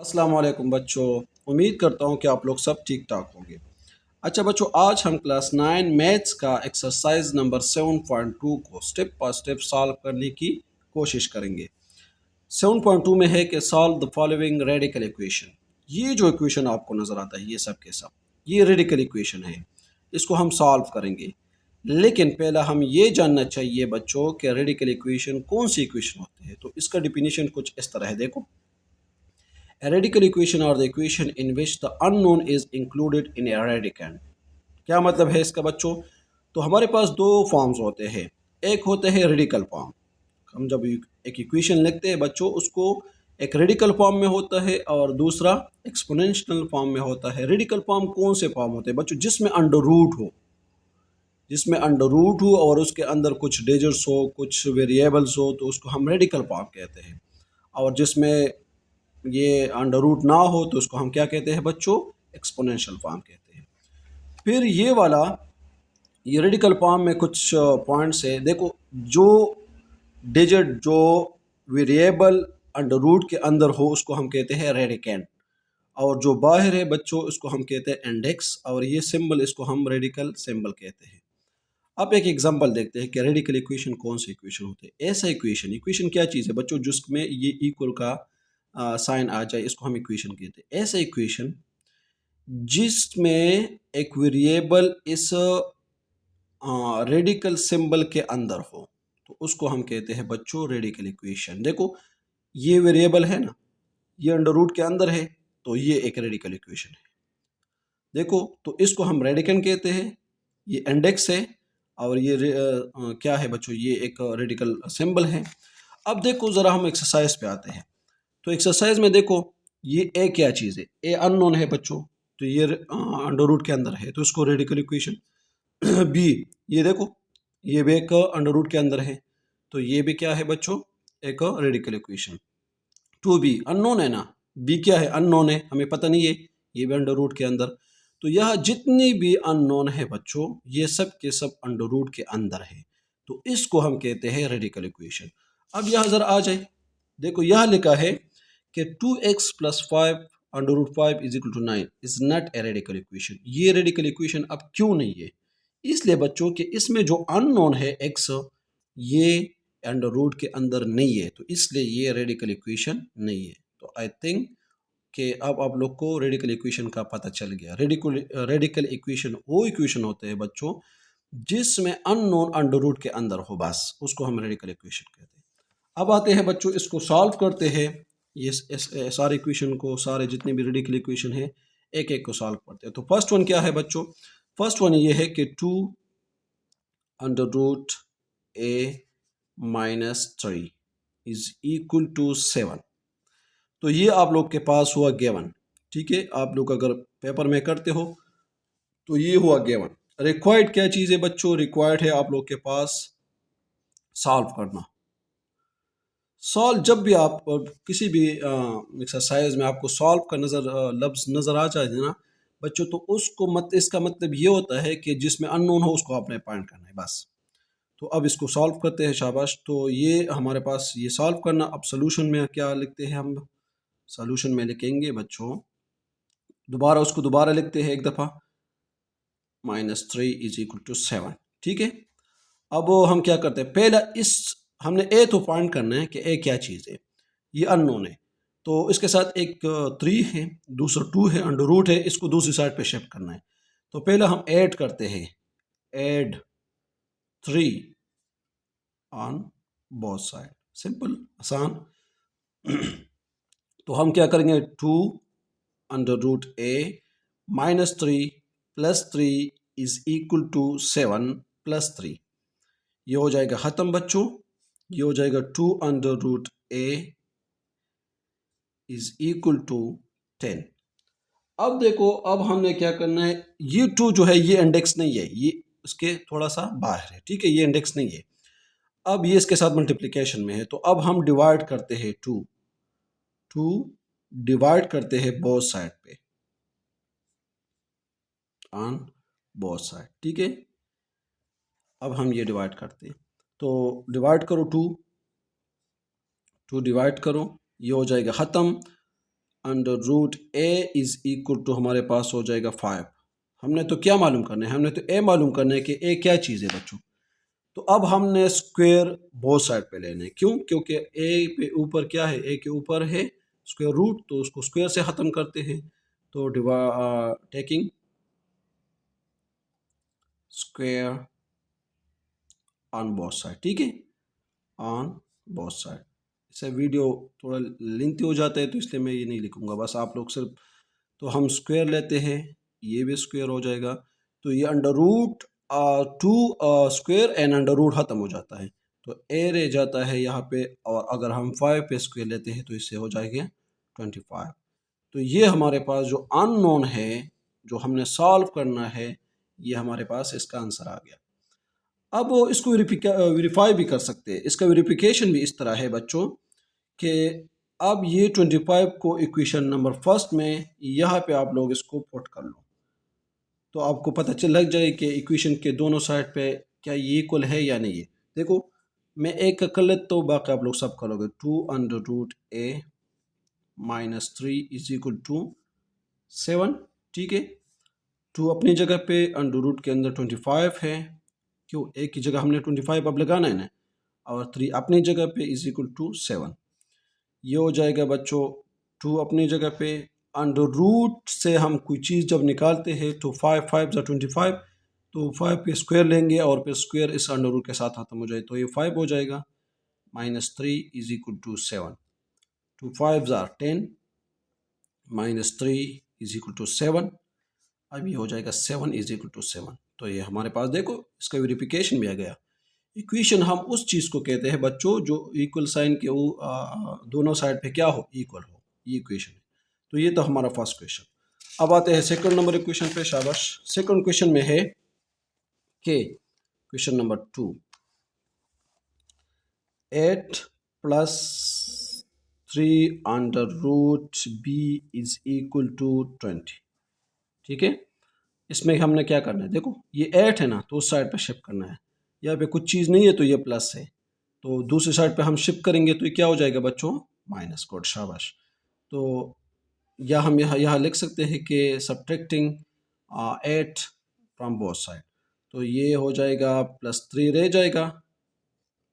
अस्सलाम वालेकुम बच्चों। उम्मीद करता हूँ कि आप लोग सब ठीक ठाक होंगे। अच्छा बच्चों, आज हम क्लास 9 मैथ्स का एक्सरसाइज नंबर 7.2 को स्टेप बाय स्टेप सॉल्व करने की कोशिश करेंगे। 7.2 में है कि solve the following radical equation. ये जो इक्वेशन आपको नज़र आता है ये सब के सब ये रेडिकल इक्वेशन है, इसको हम सॉल्व करेंगे। लेकिन पहला हम ये जानना चाहिए बच्चों कि रेडिकल इक्वेशन कौन सी इक्वेशन होती है। तो इसका डिफिनीशन कुछ इस तरह है, देखो। A radical equation or the equation in which the unknown is included in a radicand। क्या मतलब है इसका बच्चों? तो हमारे पास दो फॉर्म्स होते हैं। एक होते हैं रेडिकल फॉर्म। हम जब एक इक्वेशन लिखते हैं बच्चों, उसको एक रेडिकल फॉर्म में होता है और दूसरा एक्सपोनेंशियल फॉर्म में होता है। रेडिकल फॉर्म कौन से फॉर्म होते हैं बच्चों? जिसमें अंडर रूट हो और उसके अंदर कुछ डिजिट्स हो, कुछ वेरिएबल्स हो, तो उसको हम रेडिकल फॉर्म कहते हैं। और जिसमें ये अंडर रूट ना हो तो उसको हम क्या कहते हैं बच्चों? एक्सपोनेंशियल फॉर्म कहते हैं। फिर ये रेडिकल फॉर्म में कुछ पॉइंट्स है, देखो। जो डिजिट, जो वेरिएबल अंडर रूट के अंदर हो उसको हम कहते हैं रेडिकेंड, और जो बाहर है बच्चों उसको हम कहते हैं इंडेक्स, और ये सिंबल इसको हम रेडिकल सिंबल कहते हैं। अब एक एग्जांपल देखते हैं कि रेडिकल इक्वेशन कौन सी इक्वेशन होती है। ऐसा इक्वेशन क्या चीज़ है बच्चों जिसमें ये इक्वल का साइन आ जाए, इसको हम इक्वेशन कहते हैं। ऐसा इक्वेशन जिसमें एक वेरिएबल इस रेडिकल सिंबल के अंदर हो, तो उसको हम कहते हैं बच्चों रेडिकल इक्वेशन। देखो, ये वेरिएबल है ना, ये अंडर रूट के अंदर है, तो ये एक रेडिकल इक्वेशन है। देखो, तो इसको हम रेडिकन कहते हैं। ये इंडेक्स है और ये क्या है बच्चों? ये एक रेडिकल सिंबल है। अब देखो ज़रा हम एक्सरसाइज पे आते हैं। तो एक्सरसाइज में देखो, ये ए क्या चीज़ है? ए अननोन है बच्चों, तो ये अंडर रूट के अंदर है, तो इसको रेडिकल इक्वेशन। बी, ये देखो, ये भी एक अंडर रूट के अंदर है, तो ये भी क्या है बच्चों? एक radical equation. To be unknown है ना, बी क्या है? अननोन है, हमें पता नहीं है, ये भी अंडर रूट के अंदर। तो यह जितनी भी अननोन है बच्चों, ये सब के सब अंडर रूट के अंदर है, तो इसको हम कहते हैं रेडिकल इक्वेशन। अब यह जरा आ जाए, देखो यह लिखा है कि 2x+5 under root 5 is equal to 9 is not a radical equation. ये रेडिकल इक्वेशन अब क्यों नहीं है? इसलिए बच्चों कि इसमें जो अननोन है x, ये अंडर रूट के अंदर नहीं है, तो इसलिए ये रेडिकल इक्वेशन नहीं है। तो आई थिंक कि अब आप लोग को रेडिकल इक्वेशन का पता चल गया। रेडिकल इक्वेशन वो इक्वेशन होते हैं बच्चों जिसमें अननोन अंडर रूट के अंदर हो, बस उसको हम रेडिकल इक्वेशन कहते हैं। अब आते हैं बच्चों, इसको सॉल्व करते हैं। ये सारे इक्वेशन को, सारे जितने भी रेडिकल इक्वेशन है, एक एक को सॉल्व करते हैं। तो फर्स्ट वन क्या है बच्चों? फर्स्ट वन ये है कि 2 under root a -3 is equal to 7। तो ये आप लोग के पास हुआ गिवन। ठीक है, आप लोग अगर पेपर में करते हो तो ये हुआ गिवन। रिक्वायर्ड क्या चीज़ है बच्चों? रिक्वायर्ड है आप लोग के पास सॉल्व करना। सॉल्व, जब भी आप किसी भी एक्सरसाइज में आपको सॉल्व का लफ्ज़ नज़र आ जाए ना बच्चों, तो उसको इसका मतलब ये होता है कि जिसमें अननोन हो उसको आपने फाइंड करना है, बस। तो अब इसको सॉल्व करते हैं, शाबाश। तो ये हमारे पास ये सॉल्व करना। अब सोल्यूशन में क्या लिखते हैं हम? सोल्यूशन में लिखेंगे बच्चों, दोबारा उसको दोबारा लिखते हैं एक दफ़ा, -3 इज इक्वल टू 7। ठीक है, अब हम क्या करते हैं? पहला हमने ए तो फाइंड करना है कि ए क्या चीज़ है। ये अननोन है, तो इसके साथ एक 3 है, दूसरा 2 है, अंडर रूट है, इसको दूसरी साइड पे शिफ्ट करना है। तो पहला हम ऐड करते हैं, add 3 on both side. Simple, आसान। तो हम क्या करेंगे? 2 under root a -3 +3 is equal to 7 +3। ये हो जाएगा ख़त्म बच्चों। ये हो जाएगा 2 under root a is equal to 10। अब देखो, अब हमने क्या करना है? ये 2 जो है ये इंडेक्स नहीं है, ये इसके थोड़ा सा बाहर है। ठीक है, ये इंडेक्स नहीं है। अब ये इसके साथ मल्टीप्लिकेशन में है, तो अब हम डिवाइड करते हैं 2 डिवाइड करते हैं बोथ साइड पे, ऑन बोथ साइड। ठीक है, अब हम ये डिवाइड करते हैं, तो डिवाइड करो 2 डिवाइड करो, ये हो जाएगा ख़त्म। Under root a is equal to हमारे पास हो जाएगा 5। हमने तो क्या मालूम करना है, हमने तो ए मालूम करना है कि ए क्या चीज़ है बच्चों। तो अब हमने स्क्वायर बोथ साइड पे लेना है, क्यों? क्योंकि ए पे ऊपर क्या है, ए के ऊपर है स्क्वायर रूट, तो उसको स्क्वायर से ख़त्म करते हैं। तो taking square on both side, ठीक है, ऑन बोथ साइड। इससे वीडियो थोड़ा लेंथी हो जाता है तो इसलिए मैं ये नहीं लिखूंगा, बस आप लोग सिर्फ। तो हम स्क्वायर लेते हैं, ये भी स्क्वायर हो जाएगा। तो ये under root 2 square and under root ख़त्म हो जाता है, तो ए रह जाता है यहाँ पे। और अगर हम 5 पे स्क्वायर लेते हैं तो इससे हो जाएगा 25। तो ये हमारे पास जो अननोन है, जो हमने सॉल्व करना है, ये हमारे पास इसका आंसर आ गया। अब वो इसको वेरीफाई भी कर सकते हैं। इसका वेरिफिकेशन भी इस तरह है बच्चों कि अब ये 25 को इक्वेशन नंबर फर्स्ट में यहाँ पे आप लोग इसको पुट कर लो, तो आपको पता चल लग जाए कि इक्वेशन के दोनों साइड पे क्या ये इक्वल है या नहीं है। देखो मैं एक का कर लेता हूँ, बाकी आप लोग सब करोगे। 2 under root a minus 3 is equal to 7, ठीक है। 2 अपनी जगह पे, अंडर रूट के अंदर 25 है, क्यों एक की जगह हमने 25 अब लगाना है ना, और 3 अपनी जगह पे इज इक्वल टू 7। ये हो जाएगा बच्चों 2 अपनी जगह पे। अंडर रूट से हम कोई चीज़ जब निकालते हैं तो 5 5 ज़ा 25, तो 5 पे स्क्वायर लेंगे और फिर स्क्वायर इस अंडर रूट के साथ खत्म हो जाए, तो ये 5 हो जाएगा। माइनस 3 इज इक्वल टू 7, 2 5 ज़ा 10, माइनस 3 इज इक्वल टू 7। अब ये हो जाएगा 7 इज इक्वल टू 7। तो ये हमारे पास देखो इसका वेरिफिकेशन भी आ गया। इक्वेशन हम उस चीज़ को कहते हैं बच्चों जो इक्वल साइन के दोनों साइड पे क्या हो, इक्वल हो, ये इक्वेशन है। तो ये तो हमारा फर्स्ट क्वेश्चन। अब आते हैं सेकंड नंबर इक्वेशन पे। शाबाश। सेकंड क्वेश्चन में है कि question number 2, 8 plus 3 under root b is equal to 20, ठीक है। इसमें हमने क्या करना है, देखो ये 8 है ना, तो उस साइड पे शिफ्ट करना है। यहाँ पे कुछ चीज़ नहीं है तो ये प्लस है, तो दूसरी साइड पे हम शिफ्ट करेंगे तो ये क्या हो जाएगा बच्चों, माइनस कोड। शाबाश। तो या हम यहाँ लिख सकते हैं कि सब्ट्रैक्टिंग 8 फ्रॉम बोथ साइड, तो ये हो जाएगा +3 रह जाएगा।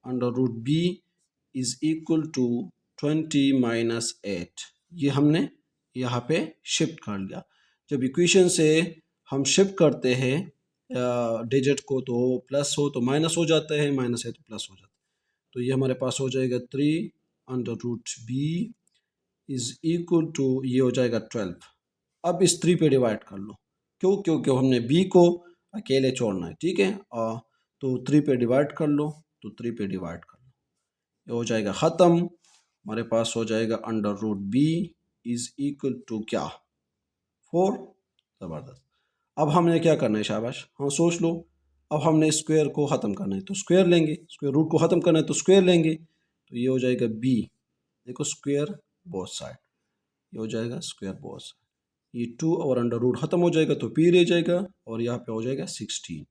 Under root b is equal to 20 minus 8। ये हमने यहाँ पे शिफ्ट कर लिया। जब इक्वेशन से हम शिफ्ट करते हैं डिजिट को, तो प्लस हो तो माइनस हो जाता है, माइनस है तो प्लस हो जाता है। तो ये हमारे पास हो जाएगा 3 under root b is equal to, ये हो जाएगा 12। अब इस 3 पे डिवाइड कर लो, क्यों? क्योंकि हमने बी को अकेले छोड़ना है, ठीक है। तो 3 पे डिवाइड कर लो, तो 3 पे डिवाइड कर लो, ये हो जाएगा ख़त्म। हमारे पास हो जाएगा under root b is equal to क्या, 4। ज़बरदस्त। अब हमने क्या करना है, शाबाश, हाँ सोच लो। अब हमने स्क्वायर को ख़त्म करना है तो स्क्वायर लेंगे, स्क्वायर रूट को ख़त्म करना है तो स्क्वायर लेंगे। तो ये हो जाएगा बी, देखो स्क्वायर बोथ साइड, ये हो जाएगा स्क्वायर बोथ साइड। ये 2 और अंडर रूट ख़त्म हो जाएगा तो पी रह जाएगा, और यहाँ पे हो जाएगा 16।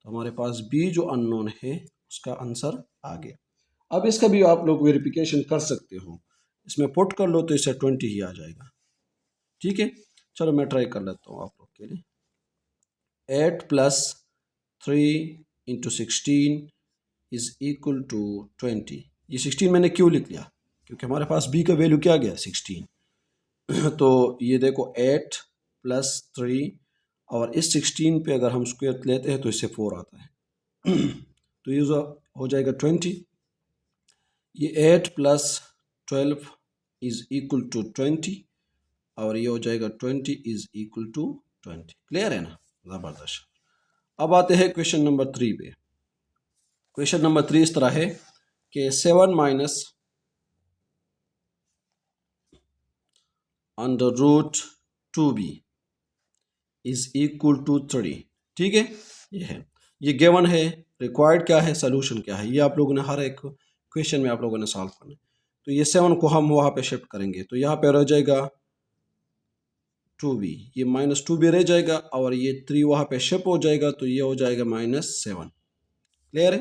तो हमारे पास बी जो अननोन है उसका आंसर आ गया। अब इसका भी आप लोग वेरिफिकेशन कर सकते हो, इसमें पुट कर लो तो इससे 20 ही आ जाएगा, ठीक है। चलो मैं ट्राई कर लेता हूँ आप लोग के लिए। 8 plus 3 into 16 is equal to 20। ये 16 मैंने क्यों लिख लिया, क्योंकि हमारे पास बी का वैल्यू क्या गया, 16। तो ये देखो 8 प्लस 3, और इस 16 पे अगर हम स्क्वायर लेते हैं तो इससे 4 आता है। तो ये हो जाएगा 20। ये 8 प्लस 12 इज इक्वल टू 20, और ये हो जाएगा 20 इज इक्वल टू 20। क्लियर है ना, ज़बरदस्त। अब आते हैं क्वेश्चन नंबर 3 पे। क्वेश्चन नंबर 3 इस तरह है कि 7 minus under root 2b is equal to 3, ठीक है। ये है, ये गिवन है। रिक्वायर्ड क्या है, सोल्यूशन क्या है, ये आप लोगों ने हर एक क्वेश्चन में आप लोगों ने सॉल्व करना है। तो ये 7 को हम वहाँ पे शिफ्ट करेंगे, तो यहाँ पे रह जाएगा 2b, ये माइनस 2b रह जाएगा, और ये 3 वहाँ पे शिफ्ट हो जाएगा, तो ये हो जाएगा -7। क्लियर है।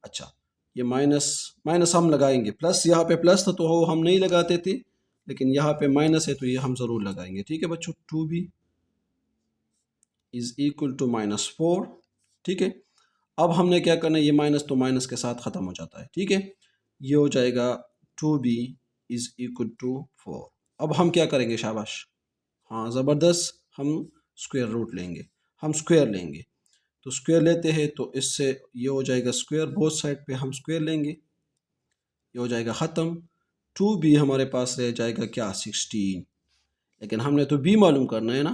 अच्छा, ये माइनस माइनस हम लगाएंगे, प्लस यहाँ पे प्लस था तो हम नहीं लगाते थे, लेकिन यहाँ पे माइनस है तो ये हम ज़रूर लगाएंगे। ठीक है बच्चों, 2b इज़ इक्वल टू -4। ठीक है, अब हमने क्या करना है, ये माइनस तो माइनस के साथ ख़त्म हो जाता है। ठीक है, ये हो जाएगा 2b इज़ इक्वल टू 4। अब हम क्या करेंगे, शाबाश, हाँ ज़बरदस्त, हम स्क्वायर रूट लेंगे, हम स्क्वायर लेंगे। तो स्क्वायर लेते हैं तो इससे ये हो जाएगा स्क्वायर, बोथ साइड पे हम स्क्वायर लेंगे, ये हो जाएगा ख़त्म। 2b हमारे पास रह जाएगा क्या, 16। लेकिन हमने तो b मालूम करना है ना,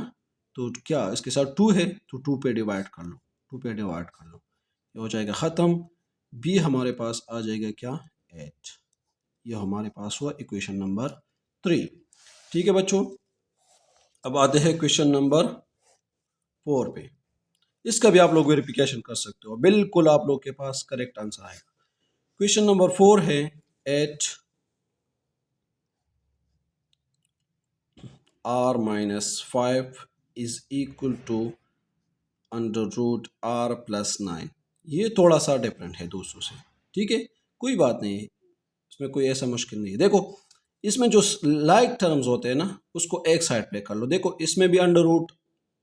तो क्या इसके साथ 2 है तो 2 पे डिवाइड कर लो, 2 पे डिवाइड कर लो, ये हो जाएगा ख़त्म। b हमारे पास आ जाएगा क्या, 8। ये हमारे पास हुआ इक्वेशन नंबर 3। ठीक है बच्चों, अब आते हैं क्वेश्चन नंबर 4 पे। इसका भी आप लोग वेरिफिकेशन कर सकते हो, बिल्कुल आप लोग के पास करेक्ट आंसर आएगा। क्वेश्चन नंबर 4 है 8 r minus 5 is equal to under root r plus 9। ये थोड़ा सा डिफरेंट है दूसरों से। ठीक है, कोई बात नहीं है, इसमें कोई ऐसा मुश्किल नहीं है। देखो, इसमें जो लाइक टर्म्स होते हैं ना, उसको एक साइड पे कर लो। देखो, इसमें भी अंडर रूट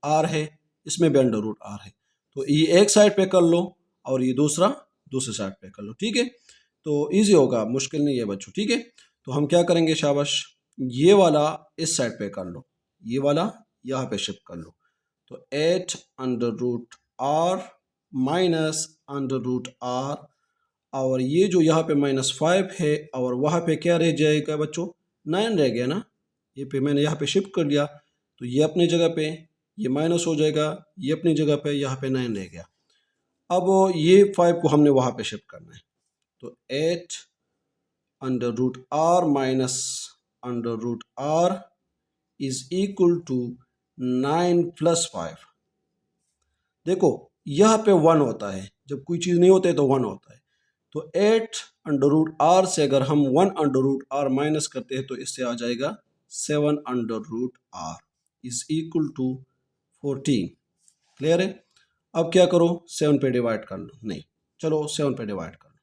r है, इसमें भी अंडर रूट r है, तो ये एक साइड पे कर लो और ये दूसरा दूसरे साइड पे कर लो। ठीक है, तो इजी होगा, मुश्किल नहीं है बच्चों। ठीक है, तो हम क्या करेंगे, शाबाश, ये वाला इस साइड पे कर लो, ये वाला यहाँ पे शिफ्ट कर लो। तो 8 under root r minus under root r, और ये जो यहाँ पे -5 है और वहाँ पे क्या रह जाएगा बच्चों, 9 रह गया ना। ये पे मैंने यहाँ पे शिफ्ट कर लिया, तो ये अपनी जगह पे, ये माइनस हो जाएगा, ये अपनी जगह पे, यहाँ पे 9 रह गया। अब ये 5 को हमने वहाँ पे शिफ्ट करना है, तो 8 under root r minus under root r is equal to 9 plus 5। देखो, यहाँ पे 1 होता है, जब कोई चीज़ नहीं होती है तो 1 होता है। तो 8 अंडर रूट r से अगर हम 1 अंडर रूट r माइनस करते हैं तो इससे आ जाएगा 7 under root r is equal to 14। Clear है? अब क्या करो, 7 पे डिवाइड कर लो, नहीं चलो 7 पे डिवाइड कर लो,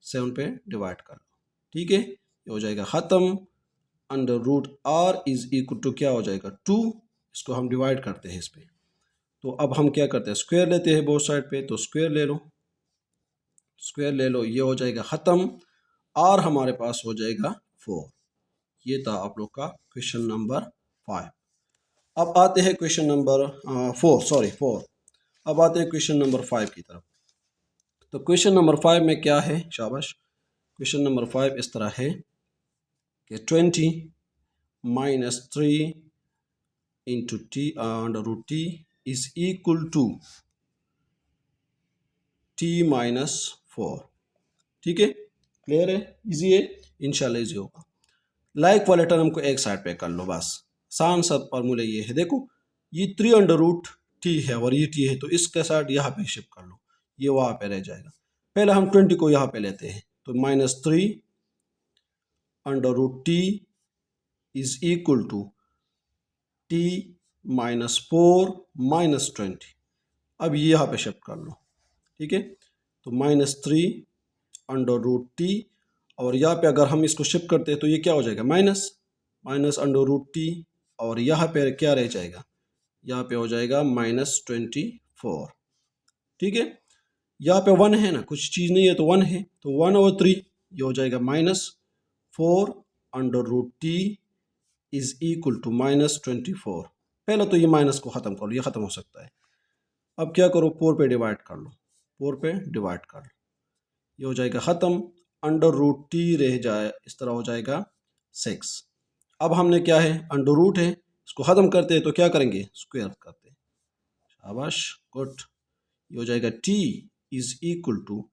7 पे डिवाइड कर लो। ठीक है, ये हो जाएगा ख़त्म। Under root r is equal to क्या हो जाएगा, 2। इसको हम डिवाइड करते हैं इस पे, तो अब हम क्या करते हैं, स्क्वायर लेते हैं बोथ साइड पे, तो स्क्वायर ले लो, स्क्वायर ले लो, ये हो जाएगा ख़त्म। r हमारे पास हो जाएगा 4। ये था आप लोग का क्वेश्चन नंबर 5। अब आते हैं क्वेश्चन नंबर 4। अब आते हैं क्वेश्चन नंबर 5 की तरफ। तो क्वेश्चन नंबर 5 में क्या है, शाबाश, क्वेश्चन नंबर 5 इस तरह है कि 20 minus 3 into t under root t is equal to t minus 4। ठीक है, क्लियर है, इजी है, इंशाल्लाह इजी होगा। लाइक वाले टर्म को एक साइड पे कर लो, बस आसान सा फॉर्मूला ये है। देखो, ये 3 अंडर रूट टी है और ये टी है, तो इसके साथ यहाँ पे शिफ्ट कर लो, ये वहाँ पे रह जाएगा। पहले हम 20 को यहाँ पे लेते हैं, तो -3 under root t is equal to t minus 4 minus 20। अब ये यहाँ पे शिफ्ट कर लो। ठीक है, तो -3 अंडर रूट टी, और यहाँ पे अगर हम इसको शिफ्ट करते हैं तो ये क्या हो जाएगा, माइनस अंडर रूट टी, और यहाँ पे क्या रह जाएगा, यहाँ पे हो जाएगा -24। ठीक है, यहाँ पे 1 है ना, कुछ चीज़ नहीं है तो 1 है, तो 1/3 ये हो जाएगा -4 under root t is equal to -24। पहले तो ये माइनस को ख़त्म कर लो, ये ख़त्म हो सकता है। अब क्या करो, 4 पे डिवाइड कर लो, 4 पे डिवाइड कर लो, ये हो जाएगा ख़त्म। अंडर रूट टी रह जाए, इस तरह हो जाएगा 6। अब हमने क्या है, अंडर रूट है, इसको ख़त्म करते हैं तो क्या करेंगे, स्क्वायर करते हैं। शाबाश, गुड, ये हो जाएगा t इज इक्वल टू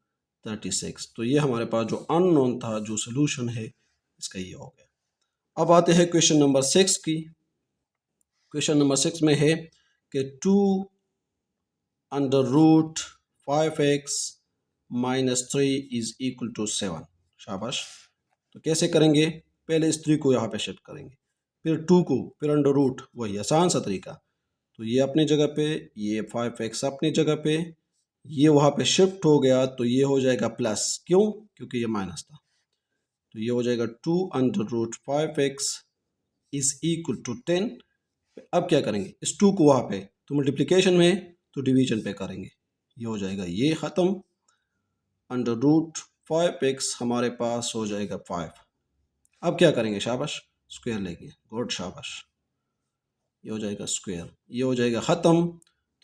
36। तो ये हमारे पास जो अननोन था, जो सोल्यूशन है इसका, ये हो गया। अब आते हैं क्वेश्चन नंबर 6 की। क्वेश्चन नंबर 6 में है कि 2 under root 5x minus 3 is equal to 7। शाबाश, तो कैसे करेंगे, पहले इस 3 को यहाँ पे शिफ्ट करेंगे, फिर 2 को, फिर अंडर रूट, वही आसान सा तरीका। तो ये अपनी जगह पे, ये 5x अपनी जगह पे, ये वहाँ पे शिफ्ट हो गया, तो ये हो जाएगा प्लस, क्यों, क्योंकि ये माइनस था। तो ये हो जाएगा 2 under root 5x is equal to 10। अब क्या करेंगे, इस 2 को वहाँ पे तो मल्टीप्लिकेशन में है तो डिवीजन पे करेंगे, ये हो जाएगा ये ख़त्म। अंडर रूट 5x हमारे पास हो जाएगा 5। अब क्या करेंगे, शाबाश स्क्वायर लेंगे, गुड शाबाश, ये हो जाएगा स्क्वायर, ये हो जाएगा ख़त्म।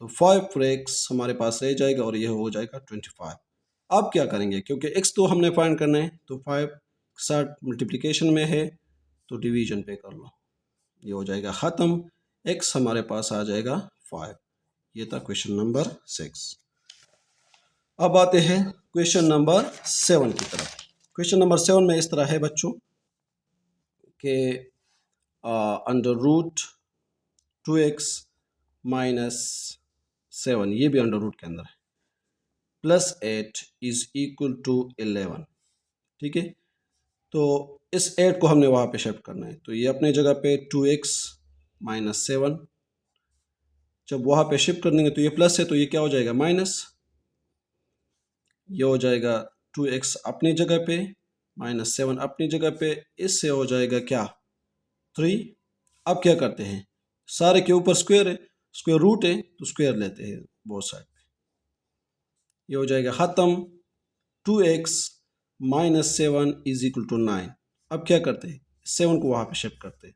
तो 5x हमारे पास रह जाएगा और ये हो जाएगा 25। अब क्या करेंगे, क्योंकि x तो हमने फाइंड करना है तो 5 के साथ मल्टीप्लिकेशन में है तो डिवीजन पे कर लो, ये हो जाएगा ख़त्म। x हमारे पास आ जाएगा 5। ये था क्वेश्चन नंबर 6। अब आते हैं क्वेश्चन नंबर 7 की तरफ। क्वेश्चन नंबर 7 में इस तरह है बच्चों के अंडर रूट 2x माइनस 7, ये भी अंडर रूट के अंदर है, प्लस 8 इज इक्वल टू 11। ठीक है, तो इस 8 को हमने वहाँ पे शिफ्ट करना है, तो ये अपने जगह पे 2x माइनस 7, जब वहाँ पे शिफ्ट कर देंगे तो ये प्लस है तो ये क्या हो जाएगा माइनस, ये हो जाएगा 2x अपनी जगह पे माइनस 7 अपनी जगह पे, इससे हो जाएगा क्या 3। अब क्या करते हैं, सारे के ऊपर स्क्वायर है, स्क्वायर रूट है तो स्क्वायर लेते हैं बोथ साइड पे, ये हो जाएगा ख़त्म। 2x minus 7 is equal to 9। अब क्या करते हैं, 7 को वहाँ पे शिफ्ट करते हैं,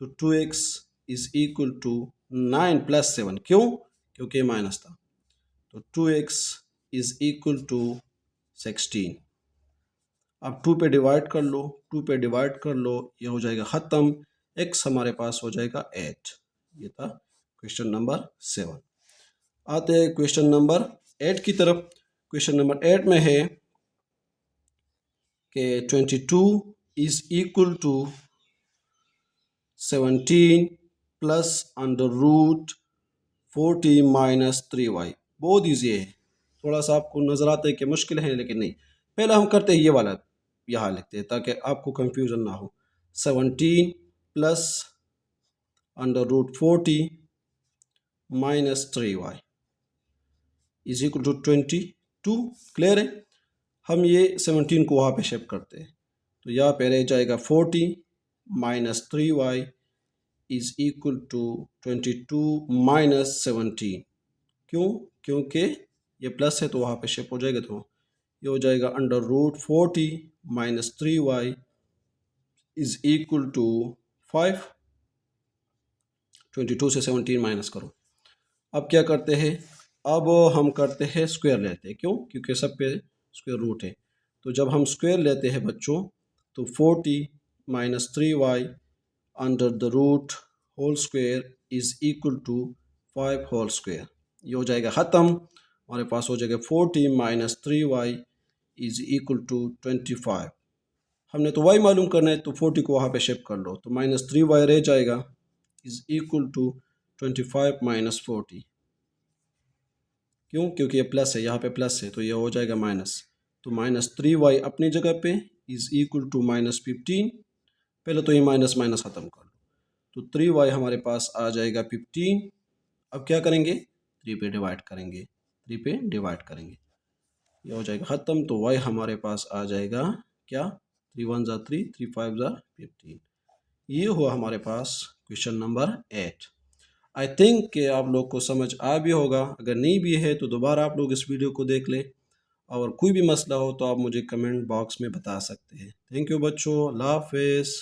तो 2x is equal to 9 plus 7, क्यों, क्योंकि माइनस था, तो 2x इज इक्वल टू 16। अब 2 पे डिवाइड कर लो, 2 पे डिवाइड कर लो, ये हो जाएगा ख़त्म। x हमारे पास हो जाएगा 8। ये था क्वेश्चन नंबर 7। आते हैं क्वेश्चन नंबर 8 की तरफ। क्वेश्चन नंबर 8 में है कि 22 is equal to 17 plus under root 40 minus 3y। बहुत ईजी है, थोड़ा सा आपको नज़र आता है कि मुश्किल है लेकिन नहीं। पहले हम करते हैं ये वाला, यहाँ लिखते हैं ताकि आपको कंफ्यूजन ना हो। 17 plus under root 40 minus 3y is equal to 22। Clear है, हम ये 17 को वहाँ पे शिफ्ट करते हैं, तो यहाँ पे रह जाएगा 40 minus 3y is equal to 22 minus 17। क्यों, क्योंकि ये प्लस है तो वहाँ पे शिफ्ट हो जाएगा, तो ये हो जाएगा under root 40 minus 3y is equal to 5। 22 से 17 माइनस करो। अब क्या करते हैं, अब हम करते हैं स्क्वायर लेते हैं, क्यों, क्योंकि सब पे स्क्वायर रूट है, तो जब हम स्क्वायर लेते हैं बच्चों तो 40 minus 3y under the root whole square is equal to 5 whole square, ये हो जाएगा ख़त्म। हमारे पास हो जाएगा 40 minus 3y is equal to 25। हमने तो y मालूम करना है तो 40 को वहाँ पे शिफ्ट कर लो, तो माइनस 3y रह जाएगा इज इक्वल टू 25 माइनस 40। क्यों, क्योंकि ये प्लस है, यहाँ पे प्लस है तो ये हो जाएगा माइनस, तो माइनस 3y अपनी जगह पे इज इक्वल टू माइनस 15। पहले तो ये माइनस माइनस ख़त्म कर लो, तो 3y हमारे पास आ जाएगा 15। अब क्या करेंगे, 3 पे डिवाइड करेंगे, 3 पे डिवाइड करेंगे, ये हो जाएगा ख़त्म। तो y हमारे पास आ जाएगा क्या, 3 1 ज़ा 3, 3 5 ज़ा 15। ये हुआ हमारे पास क्वेश्चन नंबर 8। आई थिंक कि आप लोग को समझ आ भी होगा, अगर नहीं भी है तो दोबारा आप लोग इस वीडियो को देख लें, और कोई भी मसला हो तो आप मुझे कमेंट बॉक्स में बता सकते हैं। थैंक यू बच्चों, अल्लाह हाफिज़।